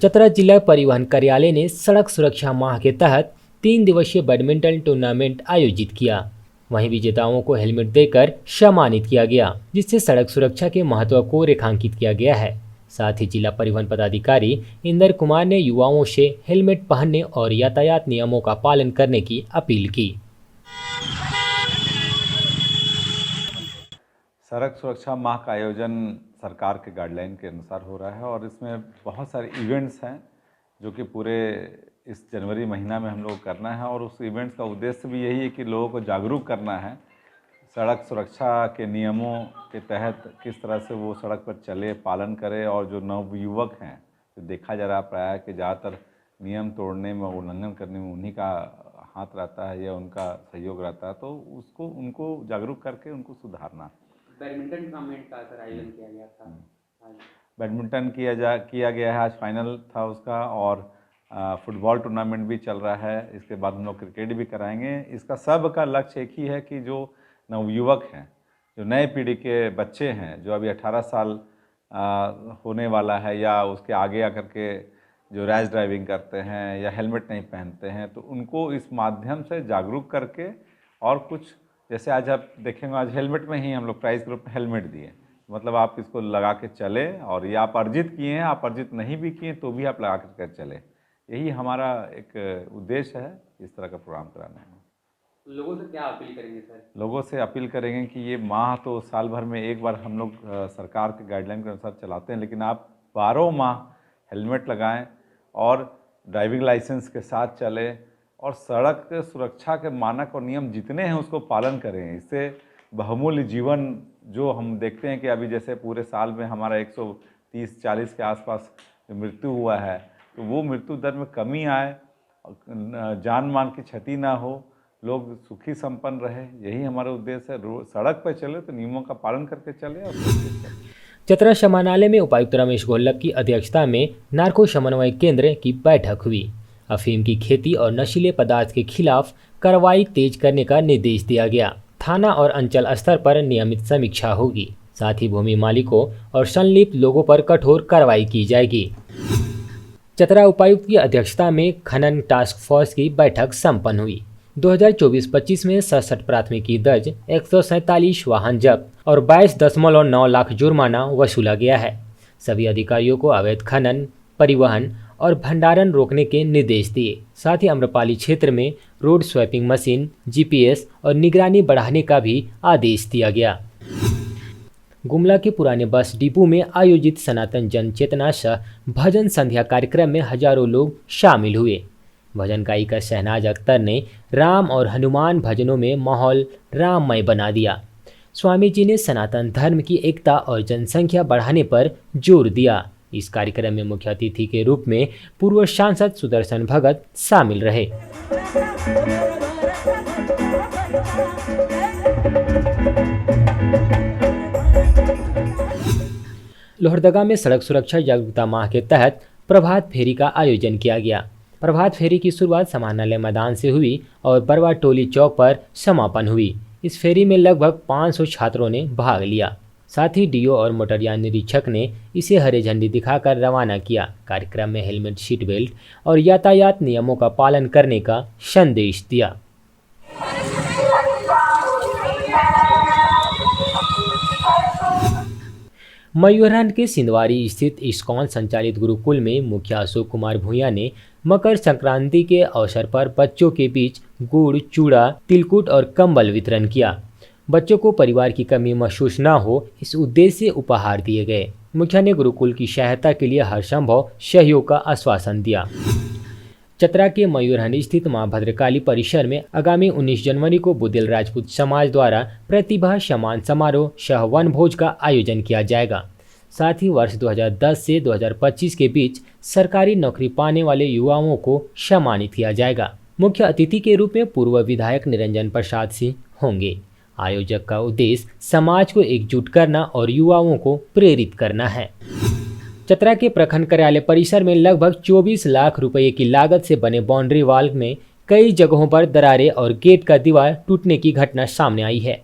चतरा जिला परिवहन कार्यालय ने सड़क सुरक्षा माह के तहत 3 दिवसीय बैडमिंटन टूर्नामेंट आयोजित किया। वहीं विजेताओं को हेलमेट देकर सम्मानित किया गया, जिससे सड़क सुरक्षा के महत्व को रेखांकित किया गया है। साथ ही जिला परिवहन पदाधिकारी इंदर कुमार ने युवाओं से हेलमेट पहनने और यातायात नियमों का पालन करने की अपील की। सड़क सुरक्षा माह का आयोजन सरकार के गाइडलाइन के अनुसार हो रहा है और इसमें बहुत सारे इवेंट्स हैं जो कि पूरे इस जनवरी महीना में हम लोग करना है। और उस इवेंट्स का उद्देश्य भी यही है कि लोगों को जागरूक करना है सड़क सुरक्षा के नियमों के तहत किस तरह से वो सड़क पर चले, पालन करे। और जो नवयुवक हैं, तो देखा जा रहा प्राय कि ज़्यादातर नियम तोड़ने में, उल्लंघन करने में उन्हीं का हाथ रहता है या उनका सहयोग रहता है, तो उनको जागरूक करके उनको सुधारना। बैडमिंटन टूर्नामेंट का आयोजन किया गया था। बैडमिंटन किया गया है, आज फाइनल था उसका। और फुटबॉल टूर्नामेंट भी चल रहा है। इसके बाद हम लोग क्रिकेट भी कराएंगे। इसका सब का लक्ष्य एक ही है कि जो नवयुवक हैं, जो नए पीढ़ी के बच्चे हैं, जो अभी 18 साल होने वाला है या उसके आगे आकर के जो रैश ड्राइविंग करते हैं या हेलमेट नहीं पहनते हैं, तो उनको इस माध्यम से जागरूक करके और कुछ जैसे आज आप देखेंगे, आज हेलमेट में ही हम लोग प्राइस ग्रुप में हेलमेट दिए, मतलब आप इसको लगा के चले। और ये आप अर्जित किए हैं, आप अर्जित नहीं भी किए तो भी आप लगा कर चले। यही हमारा एक उद्देश्य है इस तरह का प्रोग्राम कराने में। लोगों से क्या अपील करेंगे सर? लोगों से अपील करेंगे कि ये माह तो साल भर में एक बार हम लोग सरकार के गाइडलाइन के अनुसार चलाते हैं, लेकिन आप 12 माह हेलमेट लगाएं और ड्राइविंग लाइसेंस के साथ चलें और सड़क सुरक्षा के मानक और नियम जितने हैं उसको पालन करें। इससे बहुमूल्य जीवन जो हम देखते हैं कि अभी जैसे पूरे साल में हमारा 130-40 के आसपास मृत्यु हुआ है, तो वो मृत्यु दर में कमी आए, जान मान की क्षति ना हो, लोग सुखी संपन्न रहे, यही हमारा उद्देश्य है। सड़क पर चले तो नियमों का पालन करके चले और चतरा समानालय में उपायुक्त रमेश घोलप की अध्यक्षता में नार्को समन्वय केंद्र की बैठक हुई। अफीम की खेती और नशीले पदार्थ के खिलाफ कार्रवाई तेज करने का निर्देश दिया गया। थाना और अंचल स्तर पर नियमित समीक्षा होगी। साथ ही भूमि मालिकों और संलिप्त लोगों पर कठोर कार्रवाई की जाएगी। चतरा उपायुक्त की अध्यक्षता में खनन टास्क फोर्स की बैठक संपन्न हुई। 2024-25 में 67 प्राथमिकी दर्ज, 147 वाहन जब्त और 22.9 लाख जुर्माना वसूला गया है। सभी अधिकारियों को अवैध खनन, परिवहन और भंडारण रोकने के निर्देश दिए। साथ ही अम्रपाली क्षेत्र में रोड स्वैपिंग मशीन, जीपीएस और निगरानी बढ़ाने का भी आदेश दिया गया। गुमला के पुराने बस डिपो में आयोजित सनातन जन चेतना सह भजन संध्या कार्यक्रम में हजारों लोग शामिल हुए। भजन गायिका शहनाज अख्तर ने राम और हनुमान भजनों में माहौल राममय बना दिया। स्वामी जी ने सनातन धर्म की एकता और जनसंख्या बढ़ाने पर जोर दिया। इस कार्यक्रम में मुख्य अतिथि के रूप में पूर्व सांसद सुदर्शन भगत शामिल रहे। लोहरदगा में सड़क सुरक्षा जागरूकता माह के तहत प्रभात फेरी का आयोजन किया गया। प्रभात फेरी की शुरुआत समानालय मैदान से हुई और बरवा टोली चौक पर समापन हुई। इस फेरी में लगभग 500 छात्रों ने भाग लिया। साथ ही डीओ और मोटरयान निरीक्षक ने इसे हरी झंडी दिखाकर रवाना किया। कार्यक्रम में हेलमेट, सीट बेल्ट और यातायात नियमों का पालन करने का संदेश दिया। मयूरहंड के सिंधवारी स्थित इस्कॉन संचालित गुरुकुल में मुखिया अशोक कुमार भूया ने मकर संक्रांति के अवसर पर बच्चों के बीच गुड़, चूड़ा, तिलकुट और कंबल वितरण किया। बच्चों को परिवार की कमी महसूस न हो, इस उद्देश्य से उपहार दिए गए। मुखिया ने गुरुकुल की सहायता के लिए हर संभव सहयोग का आश्वासन दिया। चतरा के मयूरहंड स्थित मां भद्रकाली परिसर में आगामी 19 जनवरी को बुदेल राजपूत समाज द्वारा प्रतिभा सम्मान समारोह सह वनभोज का आयोजन किया जाएगा। साथ ही वर्ष 2010 से 2025 के बीच सरकारी नौकरी पाने वाले युवाओं को सम्मानित किया जाएगा। मुख्य अतिथि के रूप में पूर्व विधायक निरंजन प्रसाद सिंह होंगे। आयोजक का उद्देश्य समाज को एकजुट करना और युवाओं को प्रेरित करना है। चतरा के प्रखंड कार्यालय परिसर में लगभग 24 लाख रुपए की लागत से बने बाउंड्री वॉल में कई जगहों पर दरारें और गेट का दीवार टूटने की घटना सामने आई है।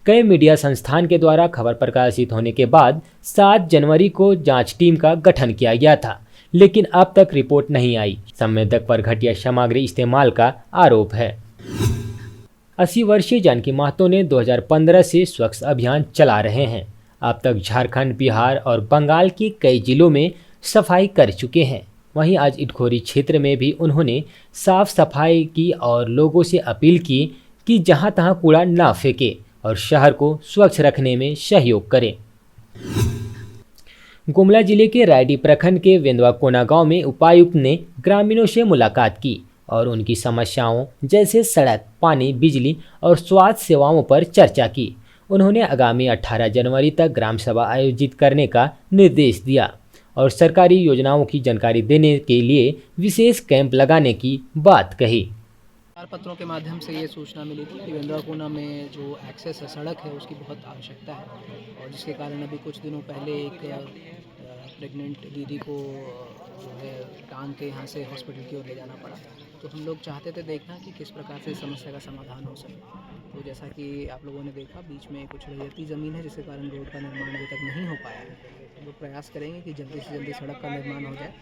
कई मीडिया संस्थान के द्वारा खबर प्रकाशित होने के बाद 7 जनवरी को जांच टीम का गठन किया गया था। लेकिन अब तक रिपोर्ट नहीं आई। संवेदक पर घटिया सामग्री इस्तेमाल का आरोप है। 80 वर्षीय जानकी महतो ने 2015 से स्वच्छ अभियान चला रहे हैं। अब तक झारखंड, बिहार और बंगाल के कई जिलों में सफाई कर चुके हैं। वहीं आज इटखोरी क्षेत्र में भी उन्होंने साफ सफाई की और लोगों से अपील की कि जहां तहां कूड़ा ना फेंके और शहर को स्वच्छ रखने में सहयोग करें। गुमला जिले के रायडी प्रखंड के वेंदवा कोना गांव में उपायुक्त ने ग्रामीणों से मुलाकात की और उनकी समस्याओं जैसे सड़क, पानी, बिजली और स्वास्थ्य सेवाओं पर चर्चा की। उन्होंने आगामी 18 जनवरी तक ग्राम सभा आयोजित करने का निर्देश दिया और सरकारी योजनाओं की जानकारी देने के लिए विशेष कैंप लगाने की बात कही। चार पत्रों के माध्यम से ये सूचना मिली थी कि वेंदवा कोना में जो एक्सेस है, सड़क है, उसकी बहुत आवश्यकता है और जिसके कारण अभी कुछ दिनों पहले एक प्रेग्नेंट दीदी को जो है टांग के यहाँ से हॉस्पिटल की ओर ले जाना पड़ा। तो हम लोग चाहते थे देखना कि किस प्रकार से इस समस्या का समाधान हो सके। तो जैसा कि आप लोगों ने देखा, बीच में कुछ रैयती ज़मीन है जिसके कारण रोड का निर्माण अभी तक नहीं हो पाया है। हम लोग प्रयास करेंगे कि जल्दी से जल्दी सड़क का निर्माण हो जाए।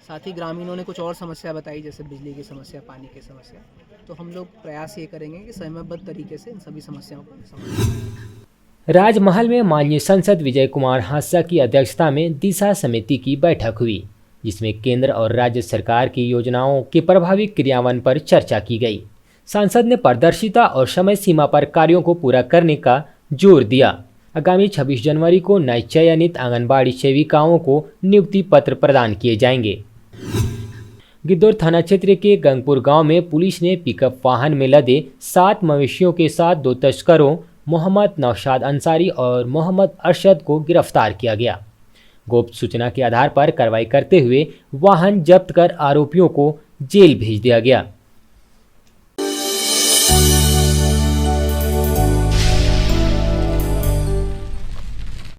साथ ही ग्रामीणों ने कुछ और समस्या बताई, जैसे बिजली की समस्या, पानी की समस्या। तो हम लोग प्रयास ये करेंगे कि समयबद्ध तरीके से इन सभी समस्याओं का समाधान। राजमहल में माननीय सांसद विजय कुमार हांसदा की अध्यक्षता में दिशा समिति की बैठक हुई, जिसमें केंद्र और राज्य सरकार की योजनाओं के प्रभावी क्रियान्वयन पर चर्चा की गई। सांसद ने पारदर्शिता और समय सीमा पर कार्यों को पूरा करने का जोर दिया। आगामी 26 जनवरी को नए चयनित आंगनबाड़ी सेविकाओं को नियुक्ति पत्र प्रदान किए जाएंगे। गिद्धौर थाना क्षेत्र के गंगपुर गांव में पुलिस ने पिकअप वाहन में लदे 7 मवेशियों के साथ 2 तस्करों मोहम्मद नौशाद अंसारी और मोहम्मद अरशद को गिरफ्तार किया गया। गुप्त सूचना के आधार पर कार्रवाई करते हुए वाहन जब्त कर आरोपियों को जेल भेज दिया गया।